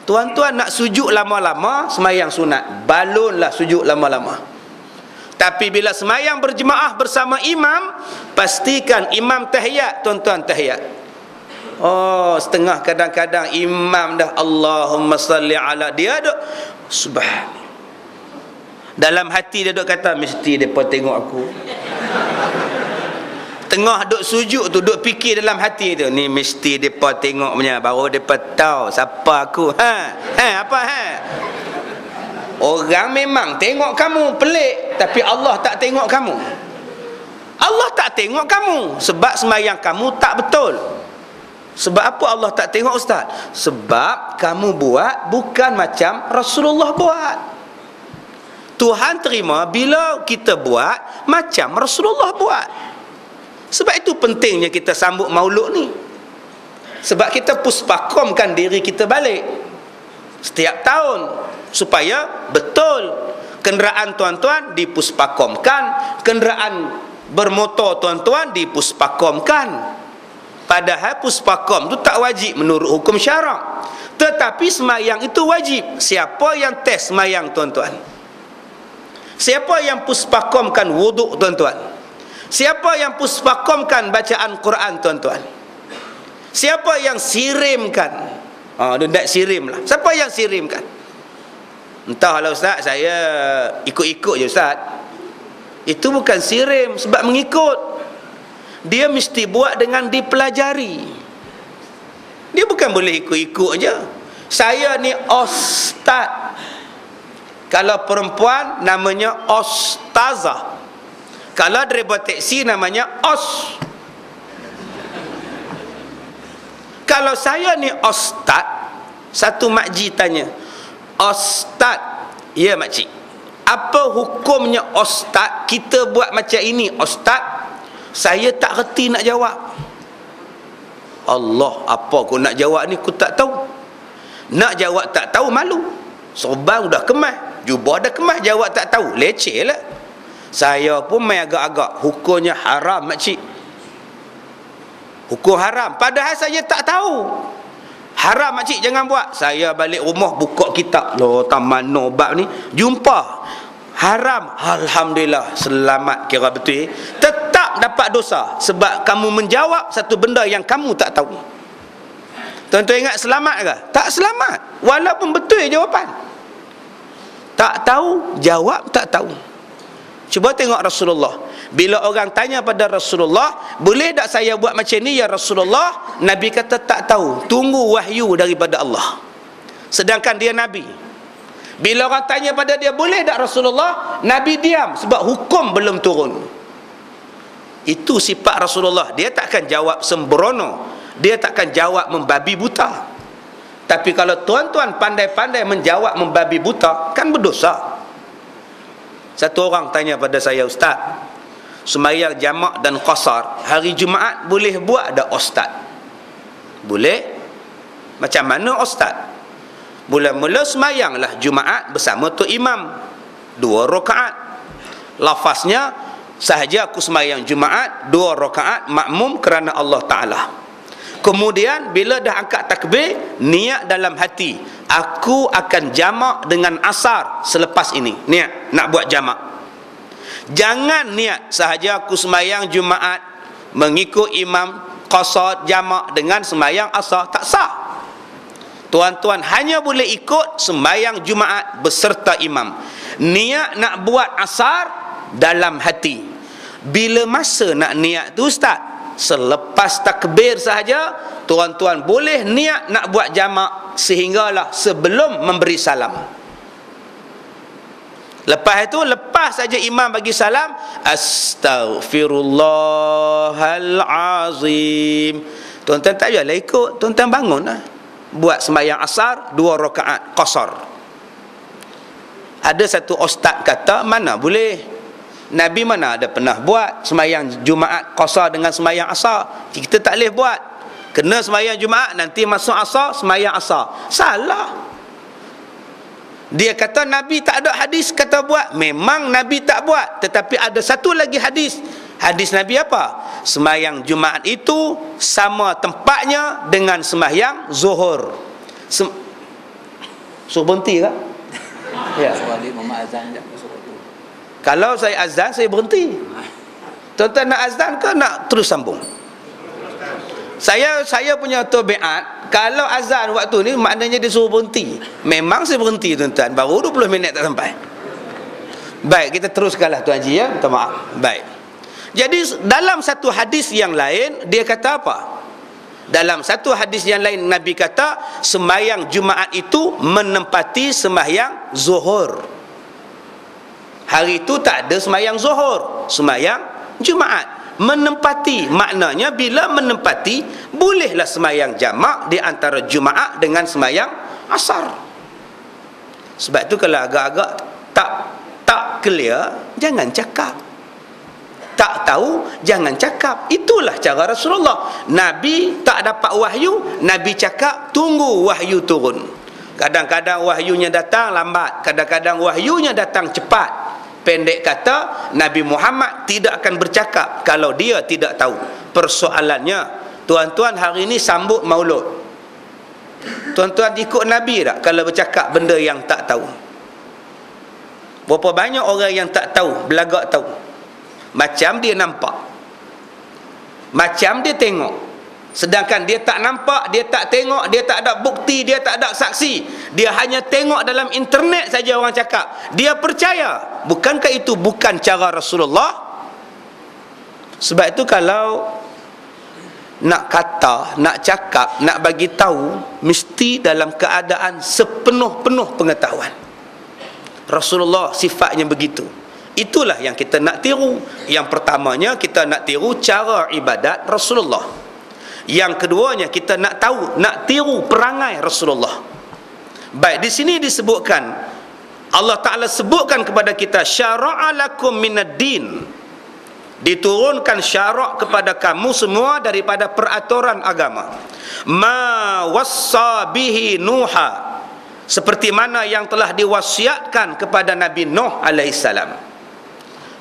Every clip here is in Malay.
Tuan-tuan nak sujud lama-lama, semayang sunat, balonlah sujud lama-lama. Tapi bila semayang berjemaah bersama imam, pastikan imam tahiyat, tuan-tuan tahiyat. Oh, setengah kadang-kadang imam dah Allahumma salli ala, dia duk subhan. Dalam hati dia duk kata, mesti depa tengok aku. Tengah duk sujud tu, duk fikir dalam hati tu, ni mesti depa tengok punya, baru depa tahu siapa aku. Apa? Orang memang tengok kamu pelik, tapi Allah tak tengok kamu. Allah tak tengok kamu sebab sembahyang kamu tak betul. Sebab apa Allah tak tengok, ustaz? Sebab kamu buat bukan macam Rasulullah buat. Tuhan terima bila kita buat macam Rasulullah buat. Sebab itu pentingnya kita sambut maulud ni. Sebab kita puspakomkan diri kita balik setiap tahun, supaya betul kenderaan tuan-tuan dipuspakomkan, kenderaan bermotor tuan-tuan dipuspakomkan. Padahal puspakom tu tak wajib menurut hukum syarak, tetapi semayang itu wajib. Siapa yang test semayang tuan-tuan? Siapa yang puspakomkan wuduk tuan-tuan? Siapa yang puspakomkan bacaan Quran tuan-tuan? Siapa yang sirimkan? Dia tak sirim lah. Siapa yang sirimkan? Entahlah ustaz, saya ikut-ikut je ustaz. Itu bukan sirim, sebab mengikut. Dia mesti buat dengan dipelajari. Dia bukan boleh ikut-ikut je. Saya ni ustaz. Kalau perempuan namanya ustazah. Kalau driver teksi namanya os. Kalau saya ni ustaz, satu makcik tanya, ustaz, ya makcik, apa hukumnya ustaz? Kita buat macam ini ustaz. Saya tak reti nak jawab. Allah, apa aku nak jawab ni, aku tak tahu. Nak jawab tak tahu, malu. Sorban dah kemas, jubah dah kemas, jawab tak tahu, leceh lah. Saya pun main agak-agak, hukumnya haram makcik. Hukum haram, padahal saya tak tahu. Haram makcik, jangan buat. Saya balik rumah buka kitab, loh taman bab ni, jumpa haram. Alhamdulillah, selamat, kira betul. Tetap dapat dosa sebab kamu menjawab satu benda yang kamu tak tahu. Tuan-tuan ingat selamat ke? Tak selamat, walaupun betul jawapan. Tak tahu, jawab tak tahu. Cuba tengok Rasulullah. Bila orang tanya pada Rasulullah, boleh tak saya buat macam ni ya Rasulullah? Nabi kata tak tahu, tunggu wahyu daripada Allah. Sedangkan dia Nabi. Bila orang tanya pada dia, boleh tak Rasulullah? Nabi diam sebab hukum belum turun. Itu sifat Rasulullah. Dia takkan jawab sembrono, dia takkan jawab membabi buta. Tapi kalau tuan-tuan pandai-pandai menjawab membabi buta, kan berdosa. Satu orang tanya pada saya, ustaz, sembahyang jamak dan qasar hari Jumaat boleh buat tak ustaz? Boleh. Macam mana ustaz? Mula-mula sembahyanglah Jumaat bersama tu imam 2 rakaat. Lafaznya sahaja aku sembahyang Jumaat 2 rakaat makmum kerana Allah Ta'ala. Kemudian bila dah angkat takbir, niat dalam hati, aku akan jamak dengan asar selepas ini. Niat nak buat jamak. Jangan niat sahaja aku sembahyang Jumaat mengikut imam, qasar jamak dengan sembahyang asar, tak sah. Tuan-tuan hanya boleh ikut sembahyang Jumaat beserta imam. Niat nak buat asar dalam hati. Bila masa nak niat tu ustaz? Selepas takbir sahaja. Tuan-tuan boleh niat nak buat jamak sehinggalah sebelum memberi salam. Lepas itu, lepas saja imam bagi salam, astaghfirullahalazim. Tuan-tuan tak payahlah ikut, tuan-tuan bangunlah. Buat sembahyang asar 2 rakaat qasar. Ada satu ustaz kata, mana boleh? Nabi mana ada pernah buat sembahyang Jumaat qasar dengan sembahyang asar. Kita tak boleh buat. Kena sembahyang Jumaat, nanti masuk asar, sembahyang asar. Salah. Dia kata Nabi tak ada hadis kata buat. Memang Nabi tak buat, tetapi ada satu lagi hadis. Hadis Nabi apa? Sembahyang Jumaat itu sama tempatnya dengan sembahyang Zuhur. Suruh berhenti ke? Ya. Kalau saya azan, saya berhenti. Tuan-tuan nak azan ke nak terus sambung? Saya punya tabiat, kalau azan waktu ni maknanya dia suruh berhenti. Memang saya berhenti tuan-tuan, baru 20 minit tak sampai. Baik, kita teruskanlah Tuan Haji ya. Minta maaf. Baik. Jadi dalam satu hadis yang lain dia kata apa? Dalam satu hadis yang lain Nabi kata sembahyang Jumaat itu menempati sembahyang Zuhur. Hari itu tak ada sembahyang Zuhur, sembahyang Jumaat. Menempati maknanya bila menempati bolehlah sembahyang jamak di antara Jumaat dengan sembahyang Asar. Sebab tu kalau agak-agak tak clear, jangan cakap. Tak tahu, jangan cakap. Itulah cara Rasulullah. Nabi tak dapat wahyu, Nabi cakap tunggu wahyu turun. Kadang-kadang wahyunya datang lambat, kadang-kadang wahyunya datang cepat. Pendek kata, Nabi Muhammad tidak akan bercakap kalau dia tidak tahu. Persoalannya, tuan-tuan hari ini sambut maulud. Tuan-tuan ikut Nabi tak kalau bercakap benda yang tak tahu? Berapa banyak orang yang tak tahu, belagak tahu. Macam dia nampak, macam dia tengok. Sedangkan dia tak nampak, dia tak tengok, dia tak ada bukti, dia tak ada saksi. Dia hanya tengok dalam internet saja orang cakap. Dia percaya. Bukankah itu bukan cara Rasulullah? Sebab itu kalau nak kata, nak cakap, nak bagi tahu, mesti dalam keadaan sepenuh-penuh pengetahuan. Rasulullah sifatnya begitu. Itulah yang kita nak tiru. Yang pertamanya kita nak tiru cara ibadat Rasulullah. Yang keduanya kita nak tahu, nak tiru perangai Rasulullah. Baik, di sini disebutkan, Allah Ta'ala sebutkan kepada kita, syara'a lakum minad din. Diturunkan syarak kepada kamu semua daripada peraturan agama. Ma wassa bihi Nuha, seperti mana yang telah diwasiatkan kepada Nabi Nuh alaihissalam.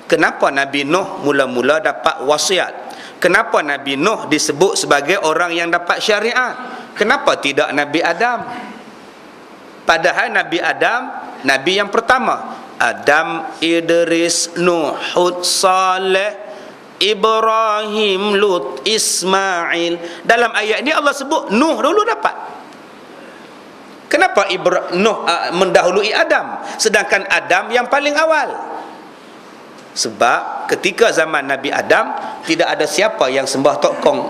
Kenapa Nabi Nuh mula-mula dapat wasiat? Kenapa Nabi Nuh disebut sebagai orang yang dapat syariat? Kenapa tidak Nabi Adam? Padahal Nabi Adam, Nabi yang pertama. Adam, Idris, Nuh, Hud, Saleh, Ibrahim, Lut, Ismail. Dalam ayat ini Allah sebut Nuh dulu dapat. Kenapa Nuh mendahului Adam, sedangkan Adam yang paling awal? Sebab ketika zaman Nabi Adam tidak ada siapa yang sembah tokong.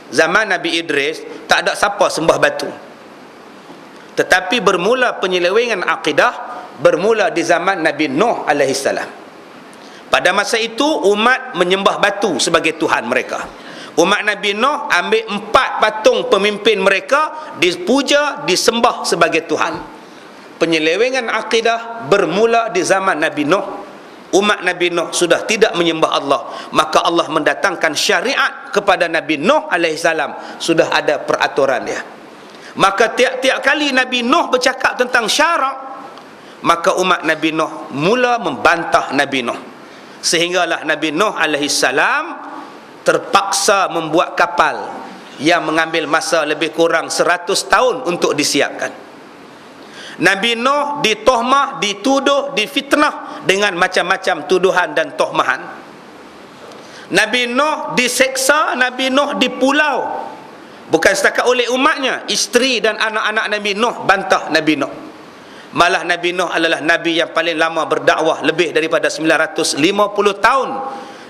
Zaman Nabi Idris tak ada siapa sembah batu. Tetapi bermula penyelewengan akidah bermula di zaman Nabi Nuh alaihissalam. Pada masa itu umat menyembah batu sebagai Tuhan mereka. Umat Nabi Nuh ambil 4 patung pemimpin mereka, dipuja, disembah sebagai Tuhan. Penyelewengan akidah bermula di zaman Nabi Nuh. Umat Nabi Nuh sudah tidak menyembah Allah, maka Allah mendatangkan syariat kepada Nabi Nuh alaihissalam. Sudah ada peraturan dia. Maka tiap-tiap kali Nabi Nuh bercakap tentang syarak, maka umat Nabi Nuh mula membantah Nabi Nuh. Sehinggalah Nabi Nuh alaihissalam terpaksa membuat kapal yang mengambil masa lebih kurang 100 tahun untuk disiapkan. Nabi Nuh ditohmah, dituduh, difitnah dengan macam-macam tuduhan dan tohmahan. Nabi Nuh diseksa, Nabi Nuh dipulau. Bukan setakat oleh umatnya, isteri dan anak-anak Nabi Nuh bantah Nabi Nuh. Malah Nabi Nuh adalah Nabi yang paling lama berdakwah, lebih daripada 950 tahun.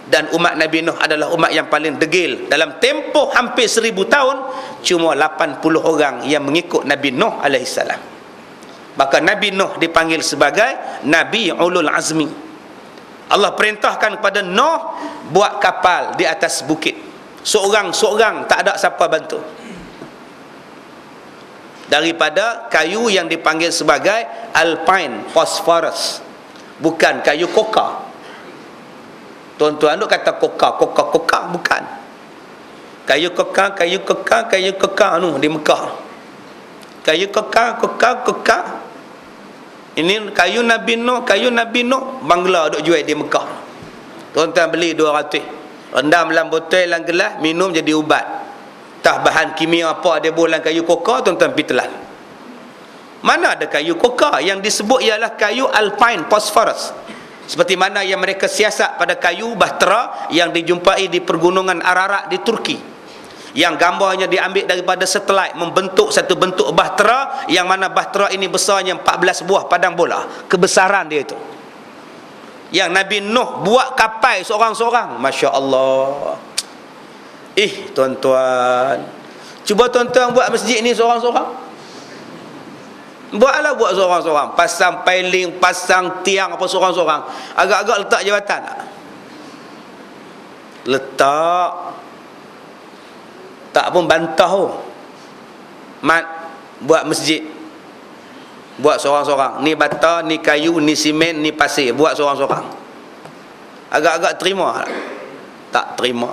Dan umat Nabi Nuh adalah umat yang paling degil. Dalam tempoh hampir 1000 tahun, cuma 80 orang yang mengikut Nabi Nuh alaihissalam. Maka Nabi Nuh dipanggil sebagai Nabi Ulul Azmi. Allah perintahkan kepada Nuh buat kapal di atas bukit. Seorang-seorang, tak ada siapa bantu. Daripada kayu yang dipanggil sebagai Alpine Phosphorus, bukan kayu koka. Tuan-tuan duk kata koka, bukan. Kayu koka anu di Mekah. Kayu koka. Ini kayu Nabi Nuh, Bangla duk jual di Mekah. Tuan-tuan beli 200. Rendam dalam botol, dalam gelas, minum jadi ubat. Tak bahan kimia apa dia buat dalam kayu koka, tuan-tuan pergi telan. Mana ada kayu koka? Yang disebut ialah kayu alpine phosphorus. Seperti mana yang mereka siasat pada kayu bahtera yang dijumpai di pergunungan Ararat di Turki, yang gambarnya diambil daripada satelit, membentuk satu bentuk bahtera, yang mana bahtera ini besarnya 14 buah padang bola. Kebesaran dia itu. Yang Nabi Nuh buat kapal seorang-seorang. Masya Allah. Tuan-tuan, cuba tuan-tuan buat masjid ni seorang-seorang. Buatlah buat seorang-seorang. Pasang piling, pasang tiang apa seorang-seorang. Agak-agak letak jawatan tak? Letak. Tak pun bantah pun. Mat, buat masjid. Buat seorang-seorang. Ni bata, ni kayu, ni simen, ni pasir. Buat seorang-seorang. Agak-agak terima tak? Tak terima.